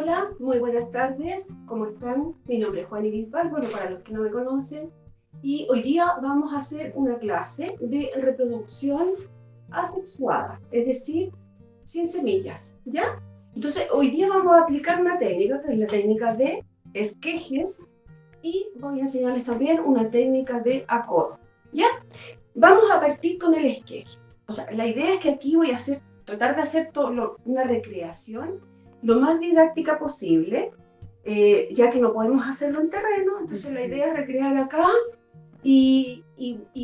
Hola, muy buenas tardes, ¿cómo están? Mi nombre es Juani Bisbal, bueno, para los que no me conocen, y hoy día vamos a hacer una clase de reproducción asexuada, es decir, sin semillas, ¿ya? Entonces, hoy día vamos a aplicar una técnica, que es la técnica de esquejes, y voy a enseñarles también una técnica de acodo, ¿ya? Vamos a partir con el esqueje. O sea, la idea es que aquí voy a tratar de hacer una recreación lo más didáctica posible, ya que no podemos hacerlo en terreno, entonces la idea es recrear acá y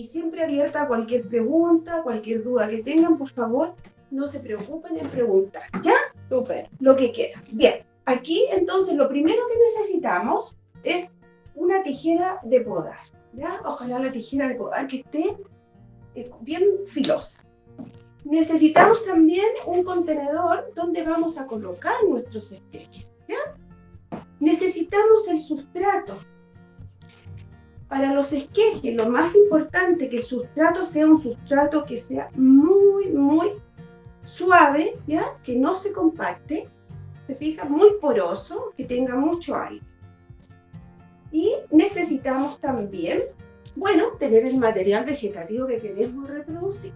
siempre abierta a cualquier pregunta, cualquier duda que tengan, por favor, no se preocupen en preguntar, ¿ya? Súper. Lo que queda. Bien, aquí entonces lo primero que necesitamos es una tijera de podar, ¿ya? Ojalá la tijera de podar que esté bien filosa. Necesitamos también un contenedor donde vamos a colocar nuestros esquejes, ¿ya? Necesitamos el sustrato. Para los esquejes, lo más importante es que el sustrato sea un sustrato que sea muy, muy suave, ¿ya? Que no se compacte, se fija, muy poroso, que tenga mucho aire. Y necesitamos también, bueno, tener el material vegetativo que queremos reproducir.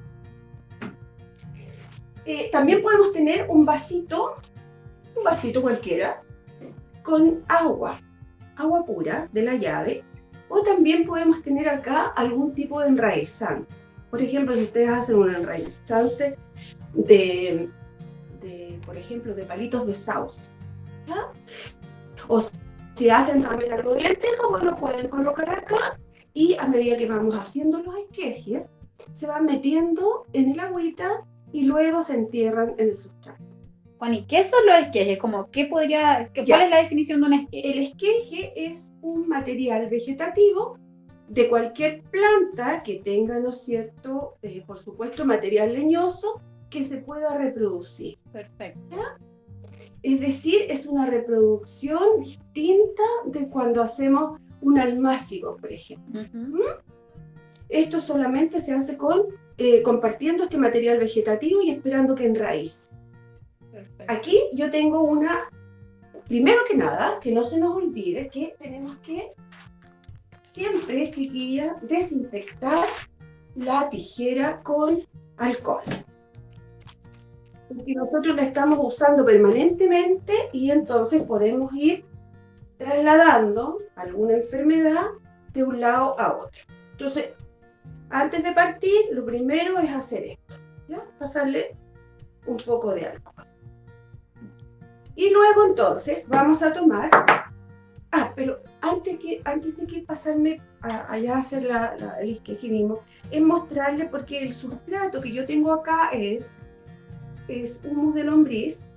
También podemos tener un vasito cualquiera, con agua pura de la llave, o también podemos tener acá algún tipo de enraizante. Por ejemplo, si ustedes hacen un enraizante por ejemplo, de palitos de sauce, ¿ya? O si hacen también algo de lenteja, pues lo pueden colocar acá, y a medida que vamos haciendo los esquejes, se van metiendo en el agüita y luego se entierran en el sustrato. Juan, ¿y qué son los esquejes? ¿Cuál es la definición de un esqueje? El esqueje es un material vegetativo de cualquier planta que tenga, ¿no es cierto?, por supuesto, material leñoso que se pueda reproducir. Perfecto. ¿Ya? Es decir, es una reproducción distinta de cuando hacemos un almácigo, por ejemplo. Esto solamente se hace compartiendo este material vegetativo y esperando que enraíce. Perfecto. Aquí yo tengo primero que nada, que no se nos olvide que tenemos que siempre, chiquilla, desinfectar la tijera con alcohol. Porque nosotros la estamos usando permanentemente y entonces podemos ir trasladando alguna enfermedad de un lado a otro. Entonces, antes de partir, lo primero es hacer esto, ¿ya? Pasarle un poco de alcohol. Y luego entonces vamos a tomar, pero antes de que pasarme allá a hacer el esqueje mismo, es mostrarle, porque el sustrato que yo tengo acá es humus de lombriz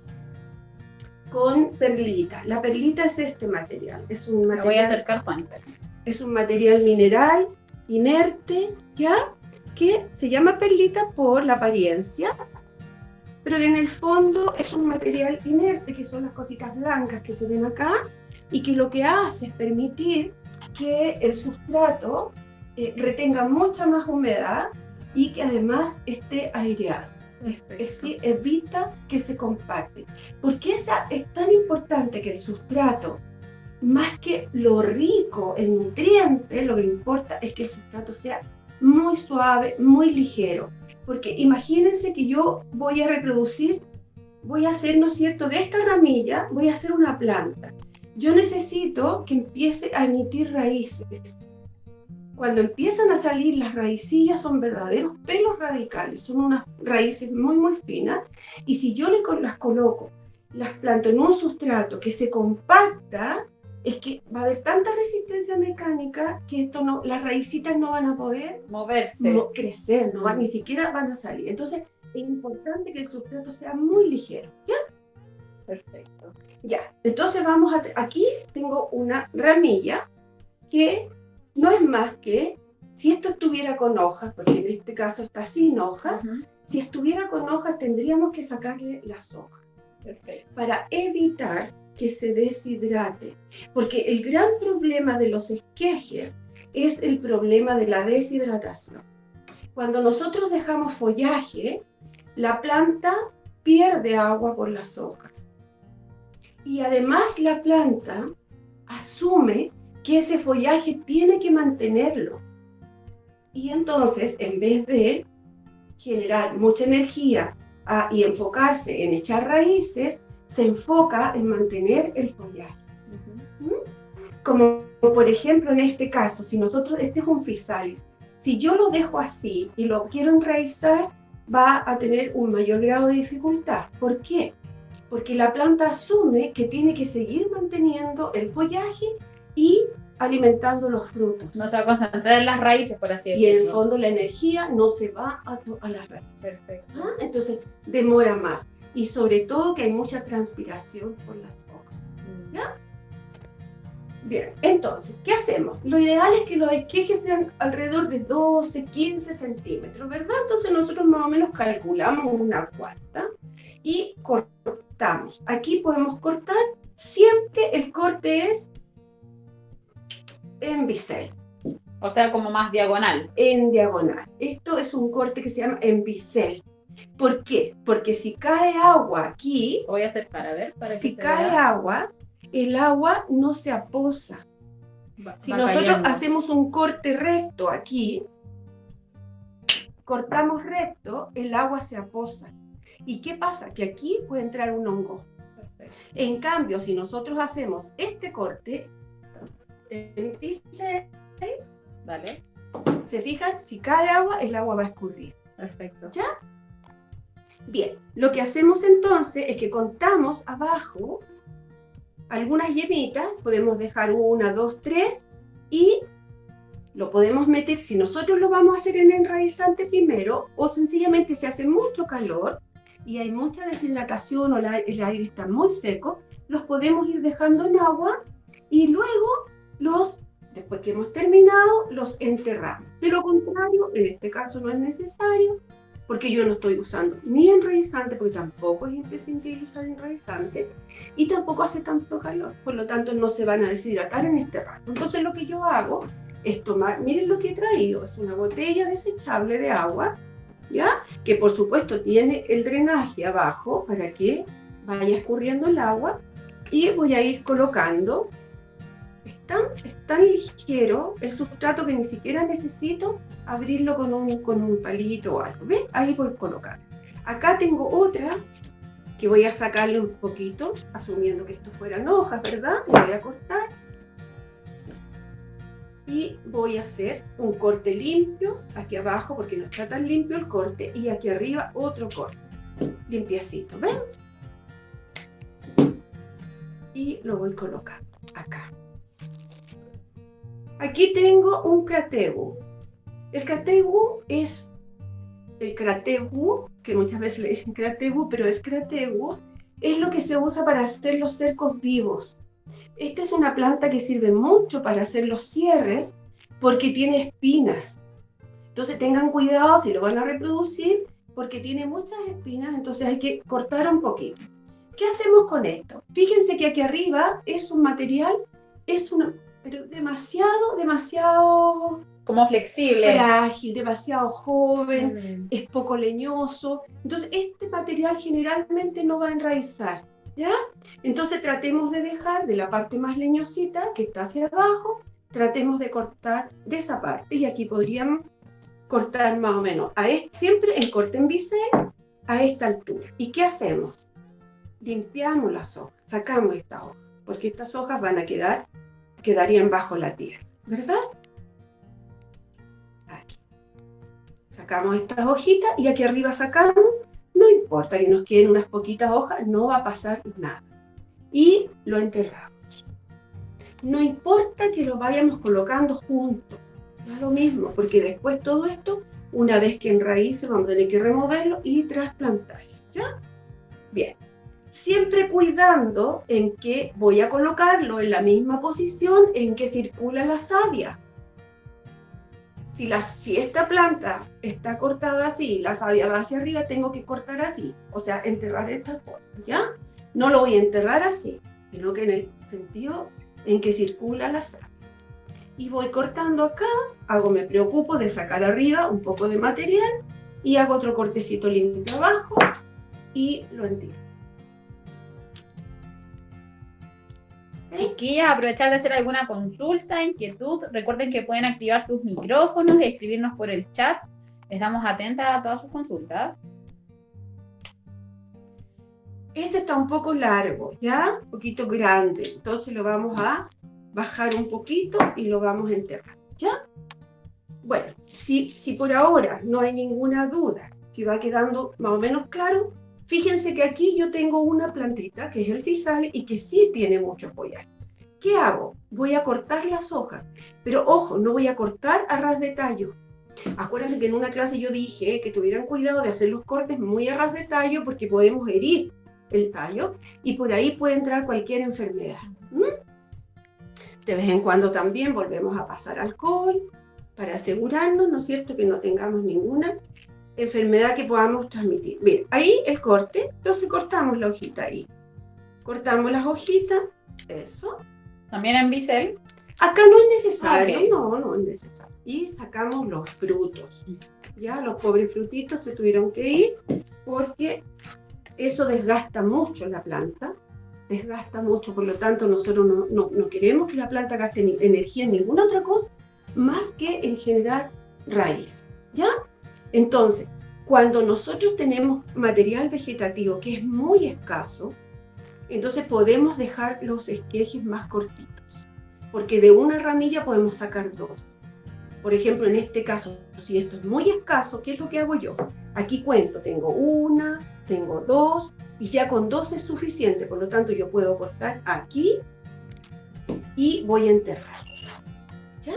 con perlita. La perlita es este material. Es un material. Me voy a acercar, Juan. Es un material mineral inerte, ¿ya? Que se llama perlita por la apariencia, pero en el fondo es un material inerte, que son las cositas blancas que se ven acá, y que lo que hace es permitir que el sustrato retenga mucha más humedad y que además esté aireado. Es decir, evita que se compacte. ¿Por qué es tan importante que el sustrato, más que lo rico en nutrientes, lo que importa es que el sustrato sea muy suave, muy ligero? Porque imagínense que yo voy a reproducir, voy a hacer, ¿no es cierto?, de esta ramilla, voy a hacer una planta. Yo necesito que empiece a emitir raíces. Cuando empiezan a salir las raicillas son verdaderos pelos radicales, son unas raíces muy, muy finas, y si yo las coloco, las planto en un sustrato que se compacta, es que va a haber tanta resistencia mecánica que las raícitas no van a poder moverse, crecer, ni siquiera van a salir. Entonces es importante que el sustrato sea muy ligero, ¿ya? Perfecto. Ya, entonces aquí tengo una ramilla que no es más que, si esto estuviera con hojas, porque en este caso está sin hojas, si estuviera con hojas tendríamos que sacarle las hojas. Perfecto. Para evitar que se deshidrate, porque el gran problema de los esquejes es el problema de la deshidratación. Cuando nosotros dejamos follaje, la planta pierde agua por las hojas. Y además la planta asume que ese follaje tiene que mantenerlo. Y entonces, en vez de generar mucha energía y enfocarse en echar raíces, se enfoca en mantener el follaje. Como por ejemplo en este caso, si nosotros, este es un physalis, si yo lo dejo así y lo quiero enraizar, va a tener un mayor grado de dificultad. ¿Por qué? Porque la planta asume que tiene que seguir manteniendo el follaje y alimentando los frutos. No se va a concentrar en las raíces, por así decirlo. Y en el fondo la energía no se va a las raíces. Perfecto. Entonces demora más. Y sobre todo que hay mucha transpiración por las hojas. ¿Ya? Bien, entonces, ¿qué hacemos? Lo ideal es que los esquejes sean alrededor de 12, 15 centímetros, ¿verdad? Entonces nosotros más o menos calculamos una cuarta y cortamos. Aquí podemos cortar, siempre el corte es en bisel. O sea, como más diagonal. En diagonal. Esto es un corte que se llama en bisel. ¿Por qué? Porque si cae agua aquí, Lo voy a acercar, a ver, para que si se cae vea. agua, el agua no se aposa. Si nosotros cayendo. hacemos un corte recto aquí, cortamos recto, el agua se aposa. ¿Y qué pasa? Que aquí puede entrar un hongo. Perfecto. En cambio, si nosotros hacemos este corte, Vale. ¿se fijan? Si cae agua, el agua va a escurrir. Perfecto. ¿Ya? Bien, lo que hacemos entonces es que contamos abajo algunas yemitas, podemos dejar 1, 2, 3 y lo podemos meter, si nosotros lo vamos a hacer en enraizante primero o sencillamente se hace mucho calor y hay mucha deshidratación o el aire está muy seco, los podemos ir dejando en agua y luego después que hemos terminado, los enterramos. De lo contrario, en este caso no es necesario, porque yo no estoy usando ni enraizante, porque tampoco es imprescindible usar enraizante, y tampoco hace tanto calor, por lo tanto no se van a deshidratar en este rato. Entonces lo que yo hago es tomar, miren lo que he traído, es una botella desechable de agua, ¿ya? Que por supuesto tiene el drenaje abajo para que vaya escurriendo el agua, y voy a ir colocando. Es tan ligero el sustrato que ni siquiera necesito abrirlo con un palito o algo. ¿Ves? Ahí voy a colocar. Acá tengo otra que voy a sacarle un poquito, asumiendo que esto fueran hojas, ¿verdad? Lo voy a cortar. Y voy a hacer un corte limpio aquí abajo, porque no está tan limpio el corte, y aquí arriba otro corte, limpiecito, ¿ven? Y lo voy colocando acá. Aquí tengo un crategu. El crategu es el crategu, que muchas veces le dicen crategu, pero es crategu, es lo que se usa para hacer los cercos vivos. Esta es una planta que sirve mucho para hacer los cierres porque tiene espinas. Entonces tengan cuidado si lo van a reproducir porque tiene muchas espinas, entonces hay que cortar un poquito. ¿Qué hacemos con esto? Fíjense que aquí arriba es un material, pero demasiado como flexible, frágil, demasiado joven, es poco leñoso. Entonces este material generalmente no va a enraizar, ¿ya? Entonces tratemos de dejar de la parte más leñosita que está hacia abajo, tratemos de cortar de esa parte, y aquí podríamos cortar más o menos, siempre en corte en bisel, a esta altura. ¿Y qué hacemos? Limpiamos las hojas, sacamos esta hoja, porque estas hojas quedarían bajo la tierra, ¿verdad? Aquí. Sacamos estas hojitas y aquí arriba sacamos, no importa que nos queden unas poquitas hojas, no va a pasar nada. Y lo enterramos. No importa que lo vayamos colocando juntos, da lo mismo, porque después todo esto, una vez que enraíce, vamos a tener que removerlo y trasplantar, ¿ya? Bien. Siempre cuidando en que voy a colocarlo en la misma posición en que circula la savia. Si esta planta está cortada así, la savia va hacia arriba, tengo que cortar así, o sea, enterrar esta forma, ¿ya? No lo voy a enterrar así, sino que en el sentido en que circula la savia. Y voy cortando acá, me preocupo de sacar arriba un poco de material y hago otro cortecito limpio abajo y lo entierro. Chiquillas, aprovechar de hacer alguna consulta, inquietud. Recuerden que pueden activar sus micrófonos y escribirnos por el chat. Estamos atentas a todas sus consultas. Este está un poco largo, ¿ya? Un poquito grande. Entonces lo vamos a bajar un poquito y lo vamos a enterrar, ¿ya? Bueno, si por ahora no hay ninguna duda, si va quedando más o menos claro, fíjense que aquí yo tengo una plantita, que es el fisal, y que sí tiene mucho follaje. ¿Qué hago? Voy a cortar las hojas, pero ojo, no voy a cortar a ras de tallo. Acuérdense que en una clase yo dije que tuvieran cuidado de hacer los cortes muy a ras de tallo porque podemos herir el tallo y por ahí puede entrar cualquier enfermedad. De vez en cuando también volvemos a pasar alcohol para asegurarnos, ¿no es cierto?, que no tengamos ninguna enfermedad que podamos transmitir. Bien, ahí el corte, entonces cortamos la hojita ahí. Cortamos las hojitas, eso. ¿También en bisel? Acá no es necesario, Okay. no es necesario. Y sacamos los frutos. Ya, los pobres frutitos se tuvieron que ir porque eso desgasta mucho la planta, desgasta mucho, por lo tanto nosotros no queremos que la planta gaste energía en ninguna otra cosa más que en generar raíz, ¿ya? Entonces, cuando nosotros tenemos material vegetativo que es muy escaso, entonces podemos dejar los esquejes más cortitos, porque de una ramilla podemos sacar dos. Por ejemplo, en este caso, si esto es muy escaso, ¿qué es lo que hago yo? Aquí cuento, tengo una, tengo dos, y ya con dos es suficiente, por lo tanto yo puedo cortar aquí y voy a enterrar, ¿ya?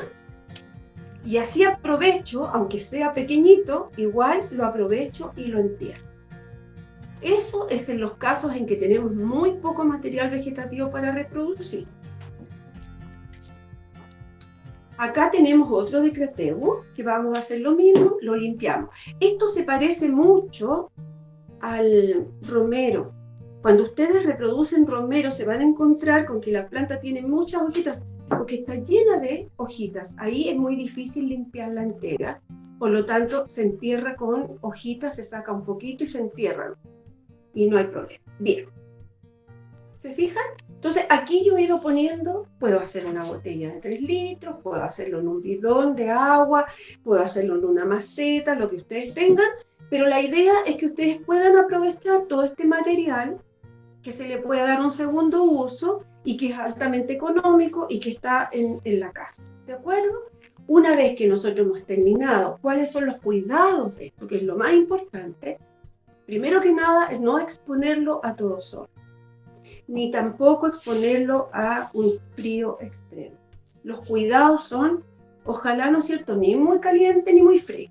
Y así aprovecho, aunque sea pequeñito, igual lo aprovecho y lo entierro. Eso es en los casos en que tenemos muy poco material vegetativo para reproducir. Acá tenemos otro de Crateuo, que vamos a hacer lo mismo, lo limpiamos. Esto se parece mucho al romero. Cuando ustedes reproducen romero se van a encontrar con que la planta tiene muchas hojitas, porque está llena de hojitas. Ahí es muy difícil limpiarla entera, por lo tanto se entierra con hojitas, se saca un poquito y se entierra. Y no hay problema. Bien. ¿Se fijan? Entonces aquí yo he ido poniendo, puedo hacer una botella de 3 litros, puedo hacerlo en un bidón de agua, puedo hacerlo en una maceta, lo que ustedes tengan, pero la idea es que ustedes puedan aprovechar todo este material, que se le pueda dar un segundo uso y que es altamente económico y que está en la casa. ¿De acuerdo? Una vez que nosotros hemos terminado, ¿cuáles son los cuidados de esto? Que es lo más importante. Primero que nada, es no exponerlo a todo sol, ni tampoco exponerlo a un frío extremo. Los cuidados son, ojalá, ¿no es cierto?, ni muy caliente ni muy frío.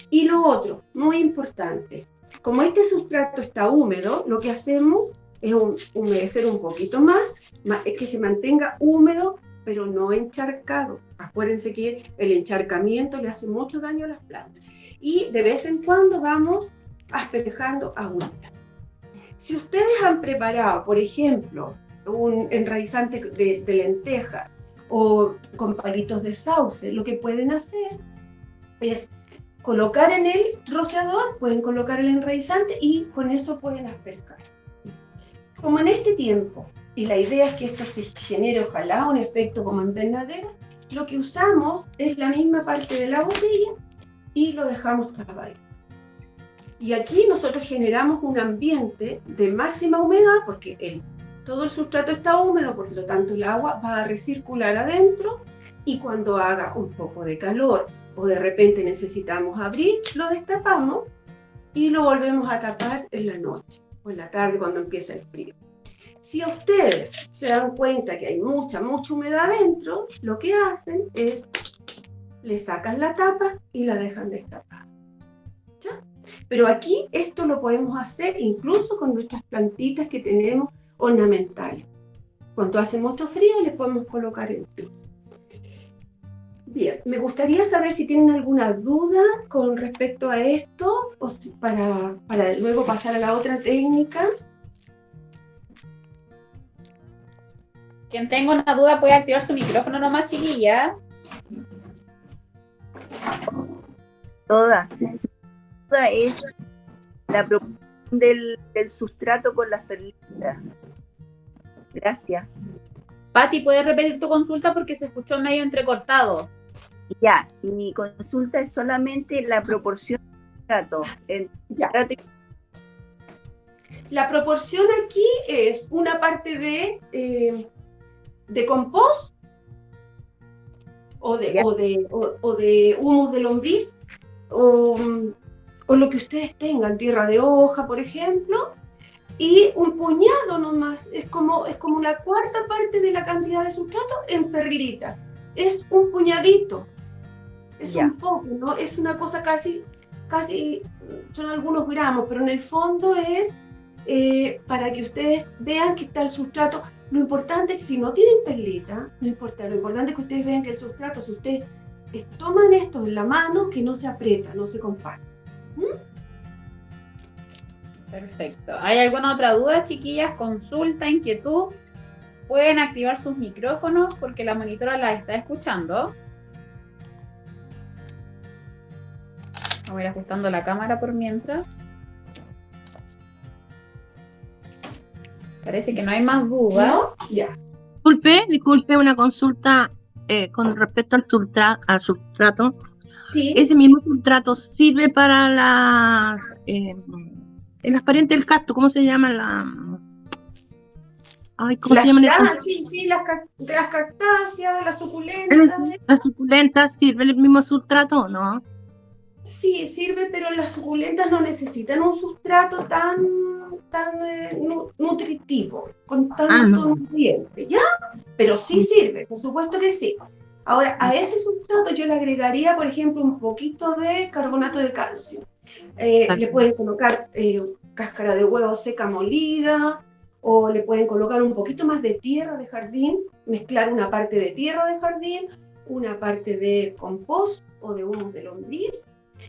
Y lo otro, muy importante, como este sustrato está húmedo, lo que hacemos es humedecer un poquito más, es que se mantenga húmedo, pero no encharcado. Acuérdense que el encharcamiento le hace mucho daño a las plantas. Y de vez en cuando vamos asperjando agüita. Si ustedes han preparado, por ejemplo, un enraizante de lenteja o con palitos de sauce, lo que pueden hacer es colocar en el rociador, pueden colocar el enraizante y con eso pueden asperjar. Como en este tiempo, y la idea es que esto se genere ojalá un efecto como invernadero, lo que usamos es la misma parte de la botella y lo dejamos tapado. Y aquí nosotros generamos un ambiente de máxima humedad porque todo el sustrato está húmedo, por lo tanto el agua va a recircular adentro y cuando haga un poco de calor o de repente necesitamos abrir, lo destapamos y lo volvemos a tapar en la noche o en la tarde cuando empieza el frío. Si ustedes se dan cuenta que hay mucha humedad adentro, lo que hacen es le sacan la tapa y la dejan destapada. ¿Ya? Pero aquí esto lo podemos hacer incluso con nuestras plantitas que tenemos ornamentales. Cuando hace mucho frío les podemos colocar encima. Bien, me gustaría saber si tienen alguna duda con respecto a esto o si para luego pasar a la otra técnica. Quien tenga una duda puede activar su micrófono nomás, chiquilla. Toda. La duda es la proporción del sustrato con las perlitas. Gracias. Pati, ¿puedes repetir tu consulta porque se escuchó medio entrecortado? Ya, mi consulta es solamente la proporción de sustrato. Ya. La proporción aquí es una parte de compost o de humus de lombriz o lo que ustedes tengan, tierra de hoja, por ejemplo, y un puñado nomás, es como la cuarta parte de la cantidad de sustrato en perlita. Es un puñadito, es un poco, ¿no? Es una cosa casi, son algunos gramos, pero en el fondo es para que ustedes vean que está el sustrato. Lo importante es que si no tienen perlita, no importa, lo importante es que ustedes vean que el sustrato, si ustedes toman esto en la mano, que no se aprieta, no se compacta. Perfecto. ¿Hay alguna otra duda, chiquillas? Consulta, inquietud. Pueden activar sus micrófonos porque la monitora la está escuchando. Vamos a ir ajustando la cámara por mientras. Parece que no hay más dudas. ¿No? Ya. Disculpe, una consulta con respecto al sustrato. Sí. ¿Ese mismo sustrato sirve para en las parientes del cactus? ¿Cómo se llama ¿cómo se llaman esas? Sí, las cactáceas, las suculentas. ¿Las suculentas sirve el mismo sustrato o no? Sí, sirve, pero las suculentas no necesitan un sustrato tan nutritivo, con tanto nutriente, ¿ya? Pero sí sirve, por supuesto que sí. Ahora, a ese sustrato yo le agregaría, por ejemplo, un poquito de carbonato de calcio. Le pueden colocar cáscara de huevo seca molida, o le pueden colocar un poquito más de tierra de jardín, mezclar una parte de tierra de jardín, una parte de compost o de humus de lombriz,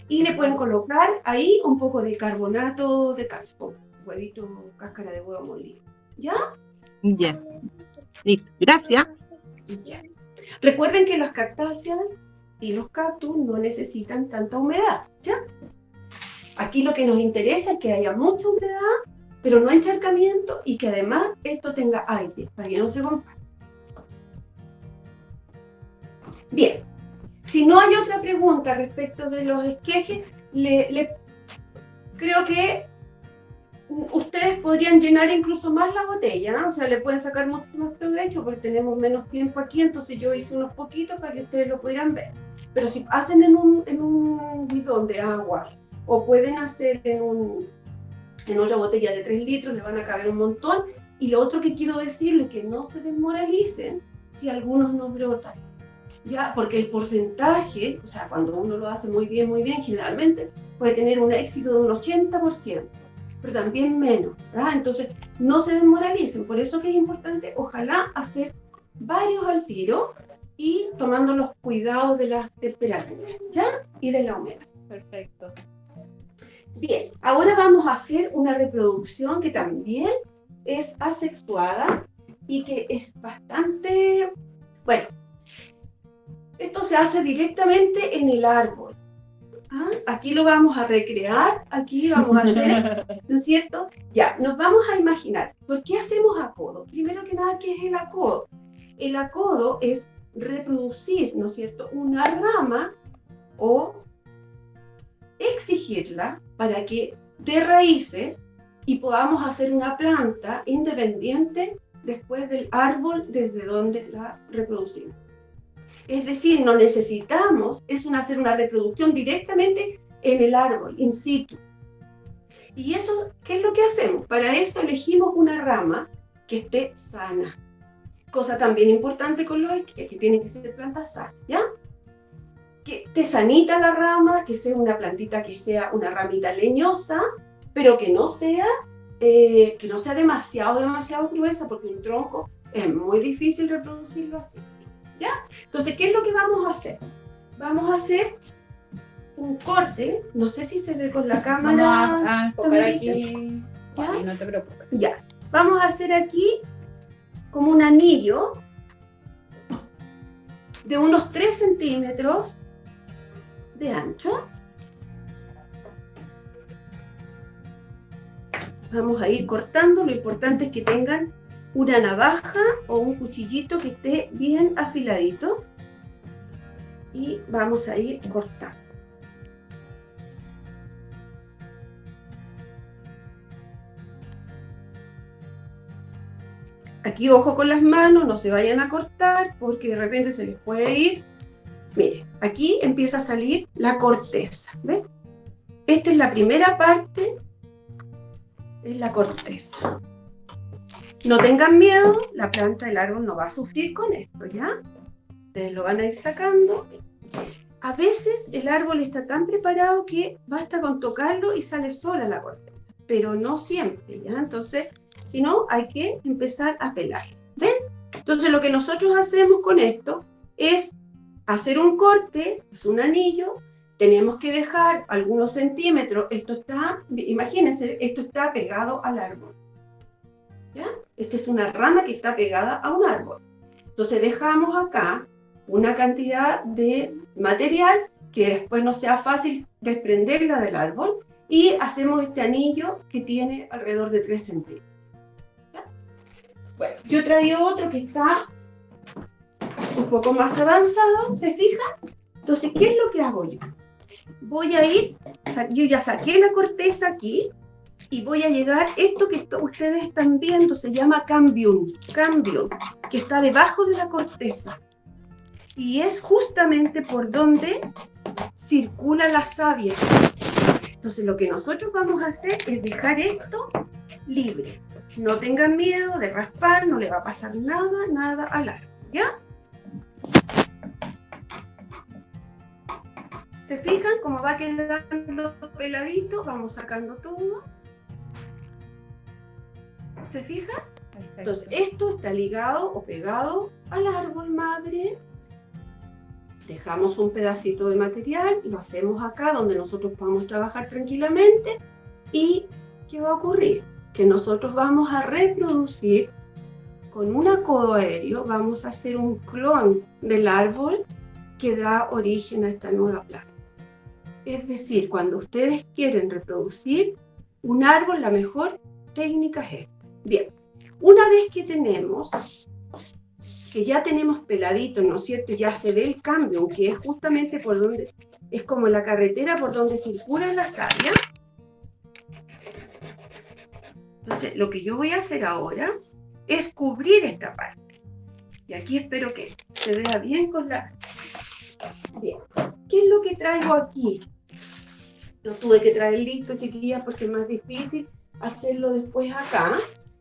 y le pueden colocar ahí un poco de carbonato de calcio, huevito, cáscara de huevo molido. ¿Ya? Ya. Listo. Gracias. Ya. Recuerden que las cactáceas y los cactus no necesitan tanta humedad, ¿ya? Aquí lo que nos interesa es que haya mucha humedad, pero no encharcamiento, y que además esto tenga aire, para que no se compacte. Bien. Si no hay otra pregunta respecto de los esquejes, creo que ustedes podrían llenar incluso más la botella, ¿no? O sea, le pueden sacar mucho más provecho porque tenemos menos tiempo aquí, entonces yo hice unos poquitos para que ustedes lo pudieran ver. Pero si hacen en un bidón de agua, o pueden hacer en otra botella de 3 litros, le van a caber un montón. Y lo otro que quiero decirles es que no se desmoralicen si algunos no brotan. Ya, porque el porcentaje, o sea, cuando uno lo hace muy bien, generalmente puede tener un éxito de un 80%, pero también menos, ¿verdad? Entonces, no se desmoralicen. Por eso que es importante, ojalá, hacer varios al tiro y tomando los cuidados de las temperaturas, ¿ya? Y de la humedad. Perfecto. Bien, ahora vamos a hacer una reproducción que también es asexuada y que es bastante, bueno, esto se hace directamente en el árbol. ¿Ah? Aquí lo vamos a recrear, aquí vamos a hacer, ¿no es cierto? Ya, nos vamos a imaginar, ¿por qué hacemos acodo? Primero que nada, ¿qué es el acodo? El acodo es reproducir, ¿no es cierto?, una rama o exigirla para que dé raíces y podamos hacer una planta independiente después del árbol desde donde la reproducimos. Es decir, no necesitamos hacer una reproducción directamente en el árbol, in situ. Y eso, ¿qué es lo que hacemos? Para eso elegimos una rama que esté sana. Cosa también importante con los que tienen que ser plantas sanas, ¿ya? Que esté sanita la rama, que sea una plantita, que sea una ramita leñosa, pero que no sea demasiado gruesa, porque un tronco es muy difícil reproducirlo así. ¿Ya? Entonces, ¿qué es lo que vamos a hacer? Vamos a hacer un corte, no sé si se ve con la cámara. Vamos a enfocar aquí. ¿Ya? No te preocupes. Ya. Vamos a hacer aquí como un anillo de unos 3 centímetros de ancho. Vamos a ir cortando, lo importante es que tengan una navaja o un cuchillito que esté bien afiladito y vamos a ir cortando. Aquí ojo con las manos, no se vayan a cortar porque de repente se les puede ir. Miren, aquí empieza a salir la corteza, ¿ven? Esta es la primera parte, es la corteza. No tengan miedo, la planta del árbol no va a sufrir con esto, ¿ya? Ustedes lo van a ir sacando. A veces el árbol está tan preparado que basta con tocarlo y sale sola la corteza, pero no siempre, ¿ya? Entonces, si no, hay que empezar a pelar, ¿ven? Entonces, lo que nosotros hacemos con esto es hacer un corte, es un anillo, tenemos que dejar algunos centímetros, esto está, imagínense, esto está pegado al árbol, ¿ya? Esta es una rama que está pegada a un árbol. Entonces dejamos acá una cantidad de material que después no sea fácil desprenderla del árbol y hacemos este anillo que tiene alrededor de 3 centímetros. ¿Ya? Bueno, yo he traído otro que está un poco más avanzado, ¿se fijan? Entonces, ¿qué es lo que hago yo? Voy a ir, yo ya saqué la corteza aquí y voy a llegar, esto que ustedes están viendo se llama cambium, que está debajo de la corteza y es justamente por donde circula la savia. Entonces, lo que nosotros vamos a hacer es dejar esto libre. No tengan miedo de raspar, no le va a pasar nada al árbol, ¿ya? ¿Se fijan cómo va quedando peladito? Vamos sacando todo. ¿Se fijan? Perfecto. Entonces, esto está ligado o pegado al árbol madre. Dejamos un pedacito de material, lo hacemos acá donde nosotros podamos trabajar tranquilamente. ¿Y qué va a ocurrir? Que nosotros vamos a reproducir con un acodo aéreo, vamos a hacer un clon del árbol que da origen a esta nueva planta. Es decir, cuando ustedes quieren reproducir un árbol, la mejor técnica es esta. Bien, una vez que ya tenemos peladito, ¿no es cierto? Ya se ve el cambio, que es justamente por donde, es como la carretera por donde circula la savia. Entonces, lo que yo voy a hacer ahora es cubrir esta parte. Y aquí espero que se vea bien con la... Bien, ¿qué es lo que traigo aquí? Lo tuve que traer listo, chiquillas, porque es más difícil hacerlo después acá,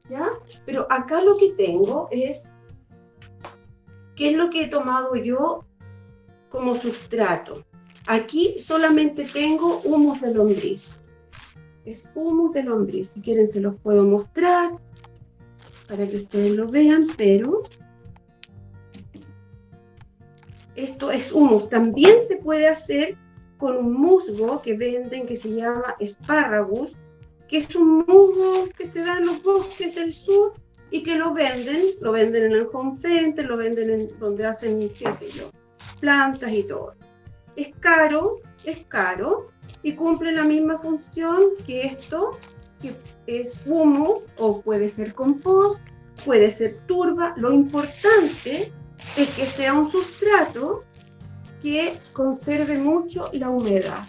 ¿ya? Pero acá lo que tengo es... ¿Qué es lo que he tomado yo como sustrato? Aquí solamente tengo humus de lombriz. Es humus de lombriz. Si quieren se los puedo mostrar para que ustedes lo vean, pero esto es humus. También se puede hacer con un musgo que venden que se llama espárragos, que es un musgo que se da en los bosques del sur y que lo venden en el home center, lo venden en donde hacen, qué sé yo, plantas y todo. Es caro y cumple la misma función que esto, que es humus o puede ser compost, puede ser turba. Lo importante es que sea un sustrato que conserve mucho la humedad.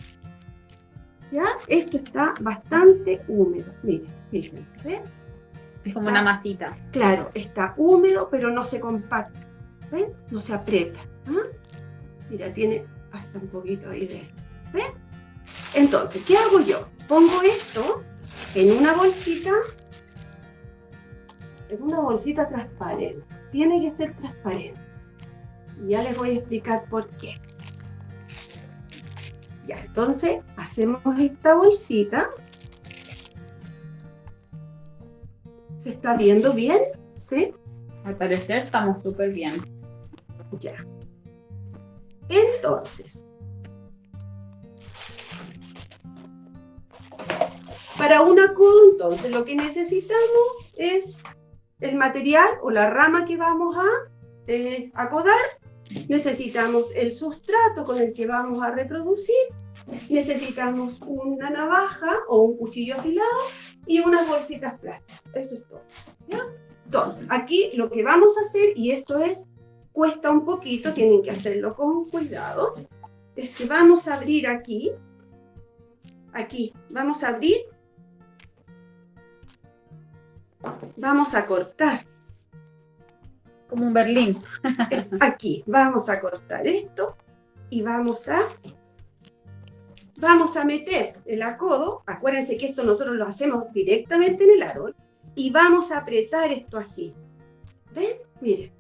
¿Ya? Esto está bastante húmedo. Miren, fíjense, ¿ven? Como una masita. Claro, está húmedo, pero no se compacta. ¿Ven? No se aprieta. ¿Ah? Mira, tiene hasta un poquito ahí de... ¿Ven? Entonces, ¿qué hago yo? Pongo esto en una bolsita transparente. Tiene que ser transparente. Y ya les voy a explicar por qué. Ya, entonces, hacemos esta bolsita. ¿Se está viendo bien? ¿Sí? Al parecer estamos súper bien. Ya. Entonces, para un acudo, entonces, lo que necesitamos es el material o la rama que vamos a acodar. Necesitamos el sustrato con el que vamos a reproducir. Necesitamos una navaja o un cuchillo afilado y unas bolsitas plásticas. Eso es todo. ¿Ya? Entonces, aquí lo que vamos a hacer, y esto cuesta un poquito, tienen que hacerlo con cuidado, es que vamos a abrir aquí, vamos a abrir, vamos a cortar. Como un berlín. Es aquí, vamos a cortar esto y vamos a meter el acodo, acuérdense que esto nosotros lo hacemos directamente en el árbol, y vamos a apretar esto así. ¿Ven? Miren.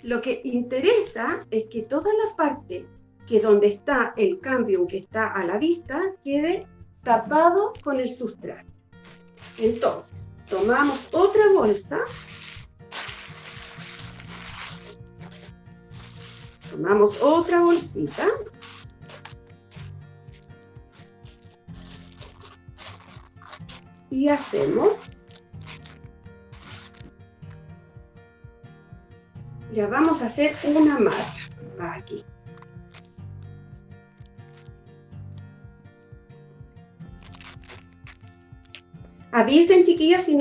Lo que interesa es que toda la parte que donde está el cambium que está a la vista quede tapado con el sustrato. Entonces, tomamos otra bolsa, tomamos otra bolsita, y hacemos, ya vamos a hacer una marca aquí. Avisen, chiquillas, si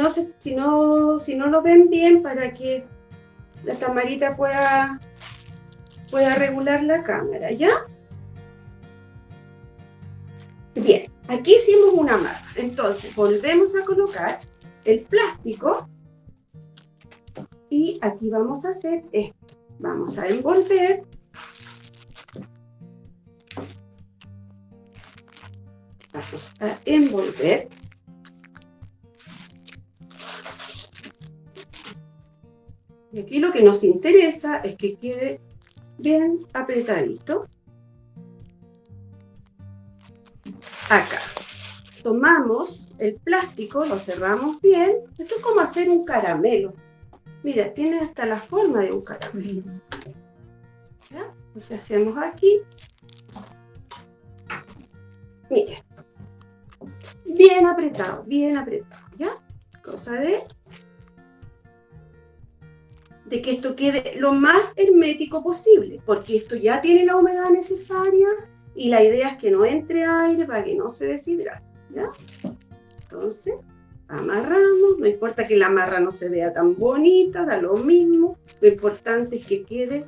no lo ven bien, para que la Tamarita pueda regular la cámara, ¿ya? Bien, aquí hicimos una marca. Entonces, volvemos a colocar el plástico y aquí vamos a hacer esto. Vamos a envolver. Vamos a envolver. Y aquí lo que nos interesa es que quede bien apretadito. Acá. Tomamos el plástico, lo cerramos bien. Esto es como hacer un caramelo. Mira, tiene hasta la forma de un caramelo. ¿Ya? Entonces hacemos aquí. Mira. Bien apretado, ¿ya? Cosa de que esto quede lo más hermético posible, porque esto ya tiene la humedad necesaria y la idea es que no entre aire para que no se deshidrate, ¿ya? Entonces, amarramos, no importa que la amarra no se vea tan bonita, da lo mismo, lo importante es que quede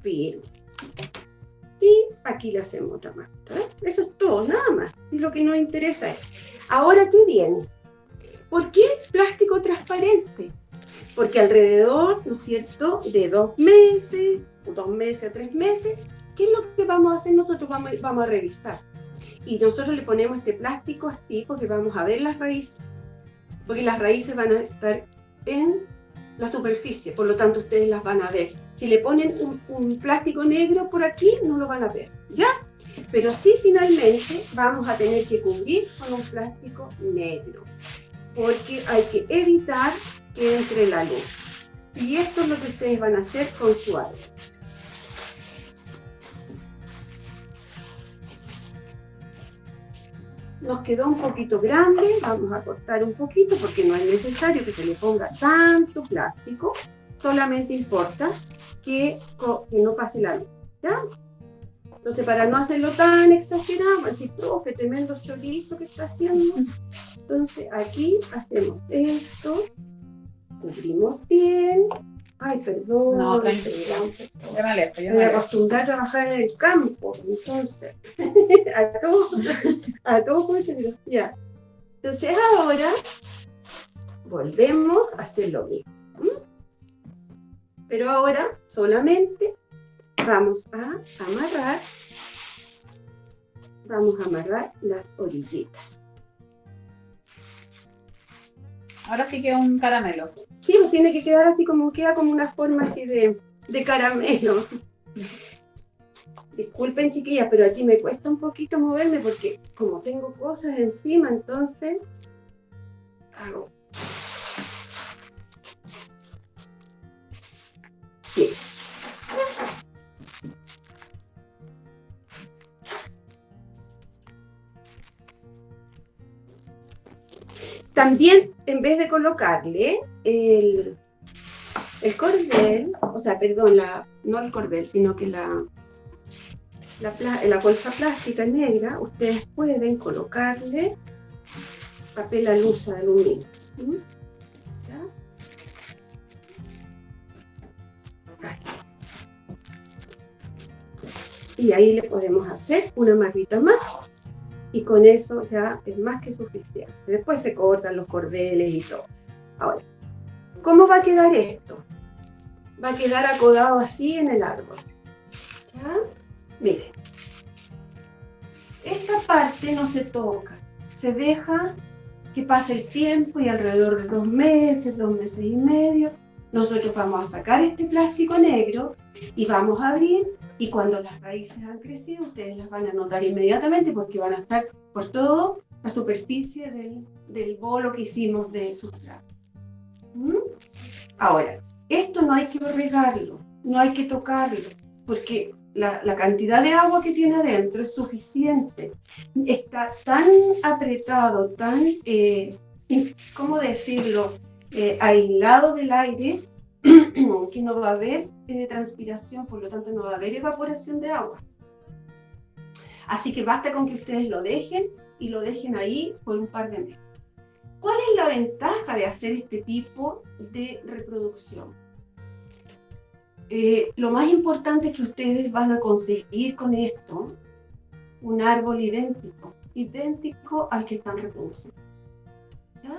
firme. Y aquí le hacemos otra marca, ¿eh? Eso es todo, nada más, y lo que nos interesa es, ¿ahora qué viene? ¿Por qué plástico transparente? Porque alrededor, ¿no es cierto?, de 2 meses, 2 meses a 3 meses, ¿qué es lo que vamos a hacer? Nosotros vamos a revisar. Y nosotros le ponemos este plástico así porque vamos a ver las raíces. Porque las raíces van a estar en la superficie, por lo tanto ustedes las van a ver. Si le ponen un plástico negro por aquí, no lo van a ver, ¿ya? Pero sí, finalmente, vamos a tener que cubrir con un plástico negro. Porque hay que evitar que entre la luz. Y esto es lo que ustedes van a hacer con su árbol. Nos quedó un poquito grande, vamos a cortar un poquito porque no es necesario que se le ponga tanto plástico, solamente importa que no pase la luz, ¿ya? Entonces, para no hacerlo tan exagerado, así, profe, tremendo chorizo que está haciendo. Entonces, aquí hacemos esto, cubrimos bien. Ay, perdón. No, tranquila. Yo me alejo, Me acostumbré a trabajar en el campo, entonces, a todo por el ya. Entonces, ahora volvemos a hacer lo mismo. Pero ahora solamente vamos a amarrar las orillitas. Ahora sí queda un caramelo. Sí, pues tiene que quedar así como, queda como una forma así de caramelo. Disculpen, chiquillas, pero aquí me cuesta un poquito moverme porque como tengo cosas encima, entonces hago. Bien. También, en vez de colocarle el cordel, o sea, perdón, no el cordel, sino que la bolsa plástica negra, ustedes pueden colocarle papel alusa de aluminio. ¿Ya? cortar. Y ahí le podemos hacer una marrita más. Y con eso ya es más que suficiente. Después se cortan los cordeles y todo. Ahora, ¿cómo va a quedar esto? Va a quedar acodado así en el árbol. ¿Ya? Miren. Esta parte no se toca. Se deja que pase el tiempo y alrededor de 2 meses y medio, nosotros vamos a sacar este plástico negro y vamos a abrir, y cuando las raíces han crecido, ustedes las van a notar inmediatamente porque van a estar por toda la superficie del bolo que hicimos de sustrato. Ahora, esto no hay que regarlo, no hay que tocarlo, porque la cantidad de agua que tiene adentro es suficiente. Está tan apretado, tan, ¿cómo decirlo?, aislado del aire, que no va a haber transpiración, por lo tanto no va a haber evaporación de agua. Así que basta con que ustedes lo dejen y lo dejen ahí por un par de meses. ¿Cuál es la ventaja de hacer este tipo de reproducción? Lo más importante es que ustedes van a conseguir con esto un árbol idéntico al que están reproduciendo. ¿Ya?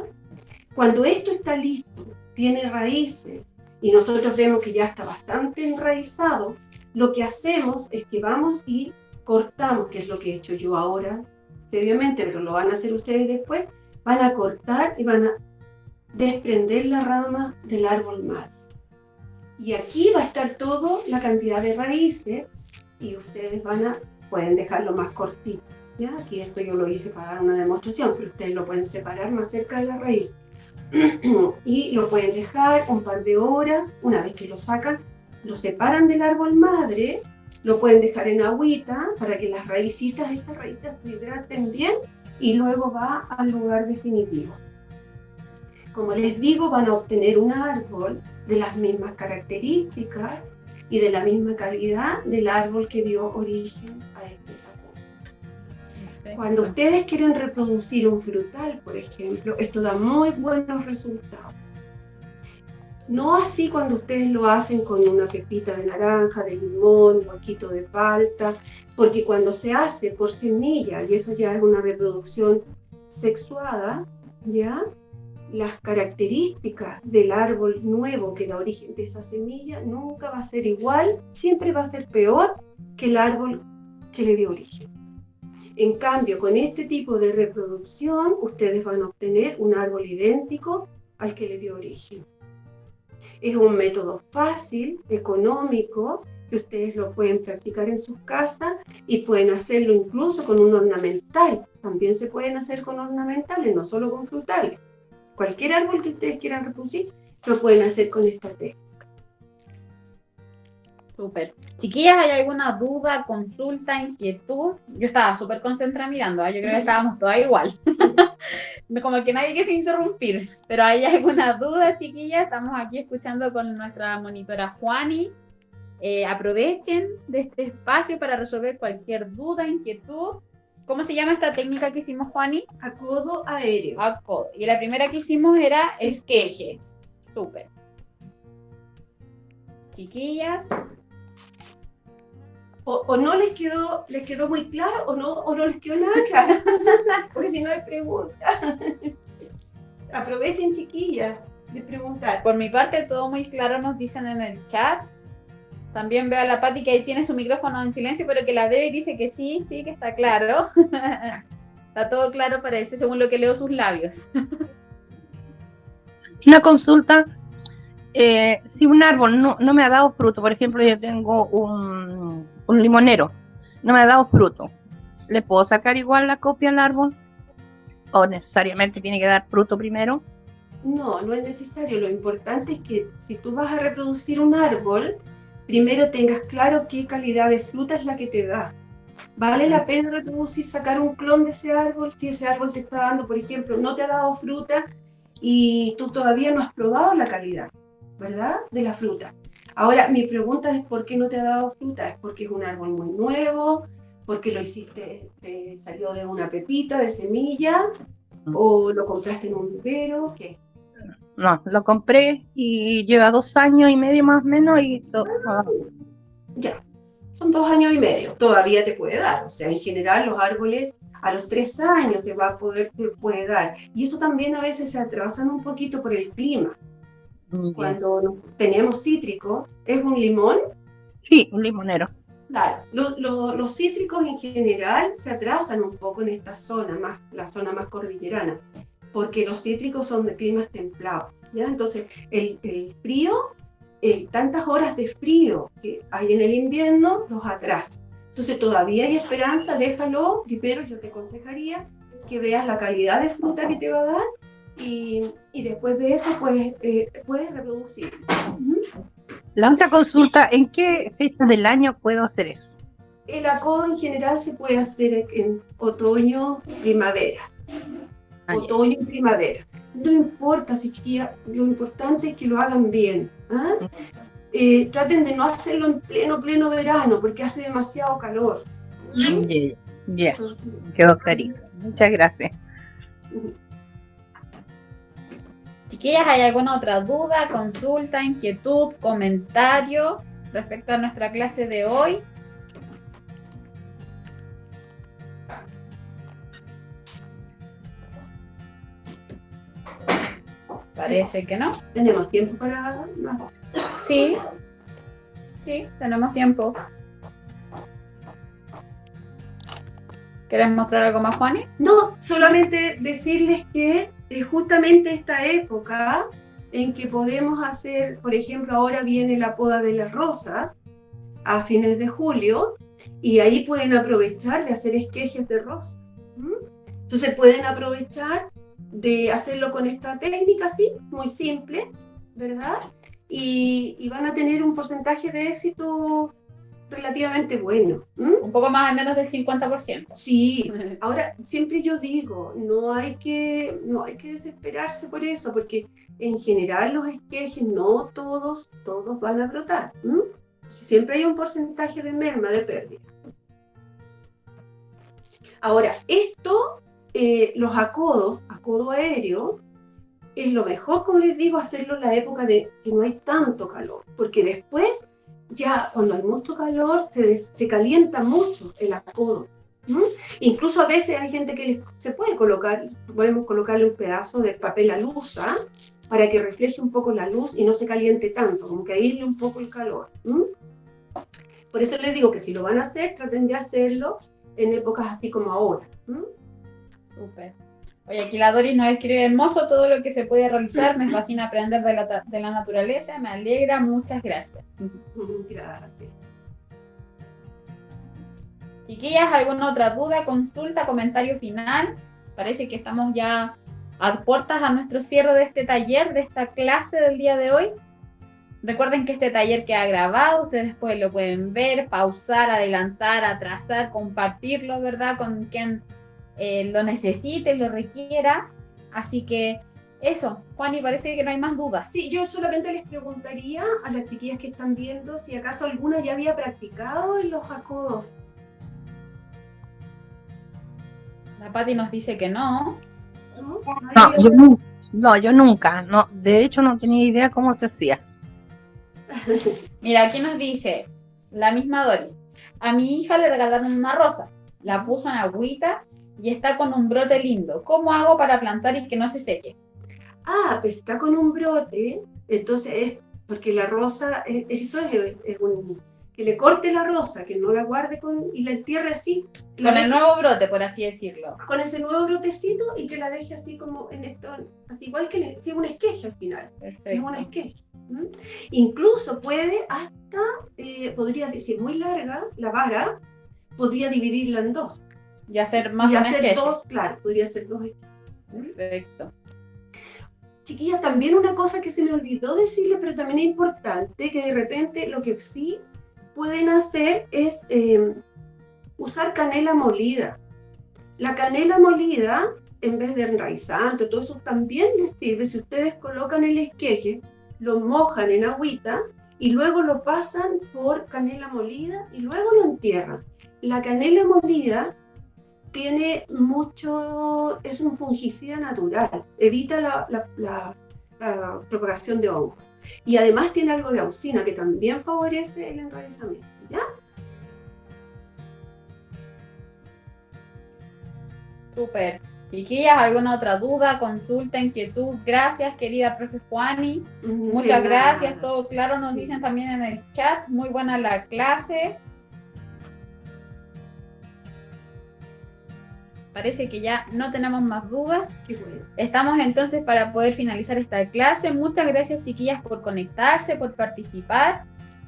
Cuando esto está listo, tiene raíces y nosotros vemos que ya está bastante enraizado, lo que hacemos es que vamos y cortamos, que es lo que he hecho yo ahora previamente, pero lo van a hacer ustedes después, van a cortar y van a desprender la rama del árbol madre. Y aquí va a estar toda la cantidad de raíces y ustedes pueden dejarlo más cortito. ¿Ya? Aquí esto yo lo hice para dar una demostración, pero ustedes lo pueden separar más cerca de la raíz. Y lo pueden dejar un par de horas. Una vez que lo sacan, lo separan del árbol madre, lo pueden dejar en agüita para que estas raícitas se hidraten bien y luego va al lugar definitivo. Como les digo, van a obtener un árbol de las mismas características y de la misma calidad del árbol que dio origen a este tacón. Cuando ustedes quieren reproducir un frutal, por ejemplo, esto da muy buenos resultados. No así cuando ustedes lo hacen con una pepita de naranja, de limón, un huequito de palta, porque cuando se hace por semilla, y eso ya es una reproducción sexuada, ¿ya? Las características del árbol nuevo que da origen de esa semilla nunca va a ser igual, siempre va a ser peor que el árbol que le dio origen. En cambio, con este tipo de reproducción, ustedes van a obtener un árbol idéntico al que le dio origen. Es un método fácil, económico, que ustedes lo pueden practicar en sus casas y pueden hacerlo incluso con un ornamental. También se pueden hacer con ornamentales, no solo con frutales. Cualquier árbol que ustedes quieran reproducir, lo pueden hacer con esta técnica. Súper. Chiquillas, ¿hay alguna duda, consulta, inquietud? Yo estaba súper concentrada mirando, yo creo que estábamos todas igual. Como que nadie quiere interrumpir. Pero ¿hay alguna duda, chiquillas? Estamos aquí escuchando con nuestra monitora Juani. Aprovechen de este espacio para resolver cualquier duda, inquietud. ¿Cómo se llama esta técnica que hicimos, Juani? Acodo aéreo. Acodo. Y la primera que hicimos era esquejes. Súper. Chiquillas. O no les quedó muy claro o no les quedó nada claro. Porque si no hay pregunta. Aprovechen, chiquillas, de preguntar. Por mi parte, todo muy claro, nos dicen en el chat. También veo a la Pati que ahí tiene su micrófono en silencio, pero que la ve y dice que sí, que está claro. Está todo claro, parece, según lo que leo sus labios. Una consulta, si un árbol no me ha dado fruto, por ejemplo, yo tengo un limonero, no me ha dado fruto, ¿le puedo sacar igual la copia al árbol? ¿O necesariamente tiene que dar fruto primero? No, no es necesario. Lo importante es que si tú vas a reproducir un árbol, primero tengas claro qué calidad de fruta es la que te da. ¿Vale la pena reproducir, sacar un clon de ese árbol? Si ese árbol te está dando, por ejemplo, no te ha dado fruta y tú todavía no has probado la calidad, ¿verdad?, de la fruta. Ahora, mi pregunta es ¿por qué no te ha dado fruta? ¿Es porque es un árbol muy nuevo? ¿Porque lo hiciste, te salió de una pepita, de semilla? ¿O lo compraste en un vivero? ¿Qué? no, lo compré y lleva 2 años y medio más o menos y Ya, son 2 años y medio, todavía te puede dar. O sea, en general los árboles a los 3 años te puede dar. Y eso también a veces se atrasan un poquito por el clima. Cuando tenemos cítricos, ¿es un limón? Sí, un limonero. Claro, los cítricos en general se atrasan un poco en esta zona, la zona más cordillerana, porque los cítricos son de climas templados, ¿ya? Entonces, el frío, tantas horas de frío que hay en el invierno, los atrasa. Entonces, todavía hay esperanza, déjalo. Primero, yo te aconsejaría que veas la calidad de fruta que te va a dar y después de eso, puedes reproducir. La otra consulta, ¿en qué fecha del año puedo hacer eso? El acodo en general se puede hacer en otoño, primavera. Otoño y primavera. No importa, si chiquilla, lo importante es que lo hagan bien. ¿Ah? Traten de no hacerlo en pleno verano, porque hace demasiado calor. Ya, quedó clarito. Muchas gracias. Chiquillas, ¿hay alguna otra duda, consulta, inquietud, comentario respecto a nuestra clase de hoy? Parece que no. ¿Tenemos tiempo para más? Sí, tenemos tiempo. ¿Quieres mostrar algo más, Juani? No, solamente decirles que es justamente esta época en que podemos hacer, por ejemplo, ahora viene la poda de las rosas a fines de julio y ahí pueden aprovechar de hacer esquejes de rosa. Entonces pueden aprovechar de hacerlo con esta técnica así, muy simple, ¿verdad? Y van a tener un porcentaje de éxito relativamente bueno. Un poco más o menos del 50%. Sí, ahora siempre yo digo, no hay que desesperarse por eso, porque en general los esquejes no todos van a brotar. Siempre hay un porcentaje de merma, de pérdida. Ahora, esto, los acodo aéreo, es lo mejor, como les digo, hacerlo en la época de que no hay tanto calor, porque después, ya cuando hay mucho calor, se calienta mucho el acodo. Incluso a veces hay gente que podemos colocarle un pedazo de papel alusa para que refleje un poco la luz y no se caliente tanto, como que aísle un poco el calor. Por eso les digo que si lo van a hacer, traten de hacerlo en épocas así como ahora. Súper. Oye, aquí la Doris nos escribe: hermoso todo lo que se puede realizar, me fascina aprender de la naturaleza, me alegra, muchas gracias. Gracias. Chiquillas, ¿alguna otra duda, consulta, comentario final? Parece que estamos ya a puertas a nuestro cierre de este taller, de esta clase del día de hoy. Recuerden que este taller queda grabado, ustedes después lo pueden ver, pausar, adelantar, atrasar, compartirlo, ¿verdad? Con quien lo necesite, lo requiera. Así que eso, Juani, parece que no hay más dudas. Sí, yo solamente les preguntaría a las chiquillas que están viendo si acaso alguna ya había practicado en los acodos. La Pati nos dice que no. Yo nunca. No, de hecho, no tenía idea cómo se hacía. Mira, aquí nos dice la misma Doris: a mi hija le regalaron una rosa, la puso en agüita y está con un brote lindo. ¿Cómo hago para plantar y que no se seque? Pues está con un brote, entonces es porque la rosa, eso es que le corte la rosa, que no la guarde y la entierre así. Con el nuevo brote, por así decirlo. Con ese nuevo brotecito y que la deje así como en esto, así igual que si es un esqueje al final. Perfecto. Es un esqueje. Incluso puede hasta, podría decir muy larga, la vara, podría dividirla en dos. Y hacer más y un hacer esqueje. dos, claro, podría hacer dos esquejes. Perfecto. Chiquillas, también una cosa que se me olvidó decirle, pero también es importante, que de repente lo que sí pueden hacer es usar canela molida. La canela molida, en vez de enraizante, todo eso también les sirve. Si ustedes colocan el esqueje, lo mojan en agüita y luego lo pasan por canela molida y luego lo entierran. La canela molida tiene es un fungicida natural, evita la propagación de hongos. Y además tiene algo de auxina que también favorece el enraizamiento, ¿ya? Súper. Chiquillas, ¿alguna otra duda, consulta, inquietud? Gracias, querida profe Juani. Muchas De gracias, nada. todo claro, nos dicen también en el chat. Muy buena la clase. Parece que ya no tenemos más dudas. Qué bueno. Estamos entonces para poder finalizar esta clase. Muchas gracias, chiquillas, por conectarse, por participar.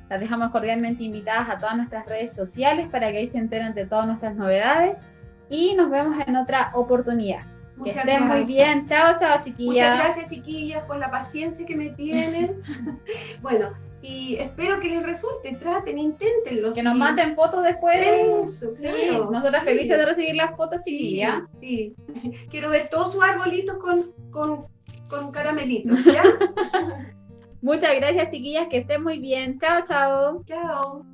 Las dejamos cordialmente invitadas a todas nuestras redes sociales para que ahí se enteren de todas nuestras novedades. Y nos vemos en otra oportunidad. Muchas Que estén muy gracias. bien. Chao, chao, chiquillas. Muchas gracias, chiquillas, por la paciencia que me tienen. Bueno, y espero que les resulte. Traten, inténtenlo. Que nos manden fotos después. Eso, Sí, claro, nosotras sí. felices de recibir las fotos, Sí, chiquillas. sí. Quiero ver todos sus arbolitos con caramelitos, ¿ya? Muchas gracias, chiquillas. Que estén muy bien. Chao, chao. Chao.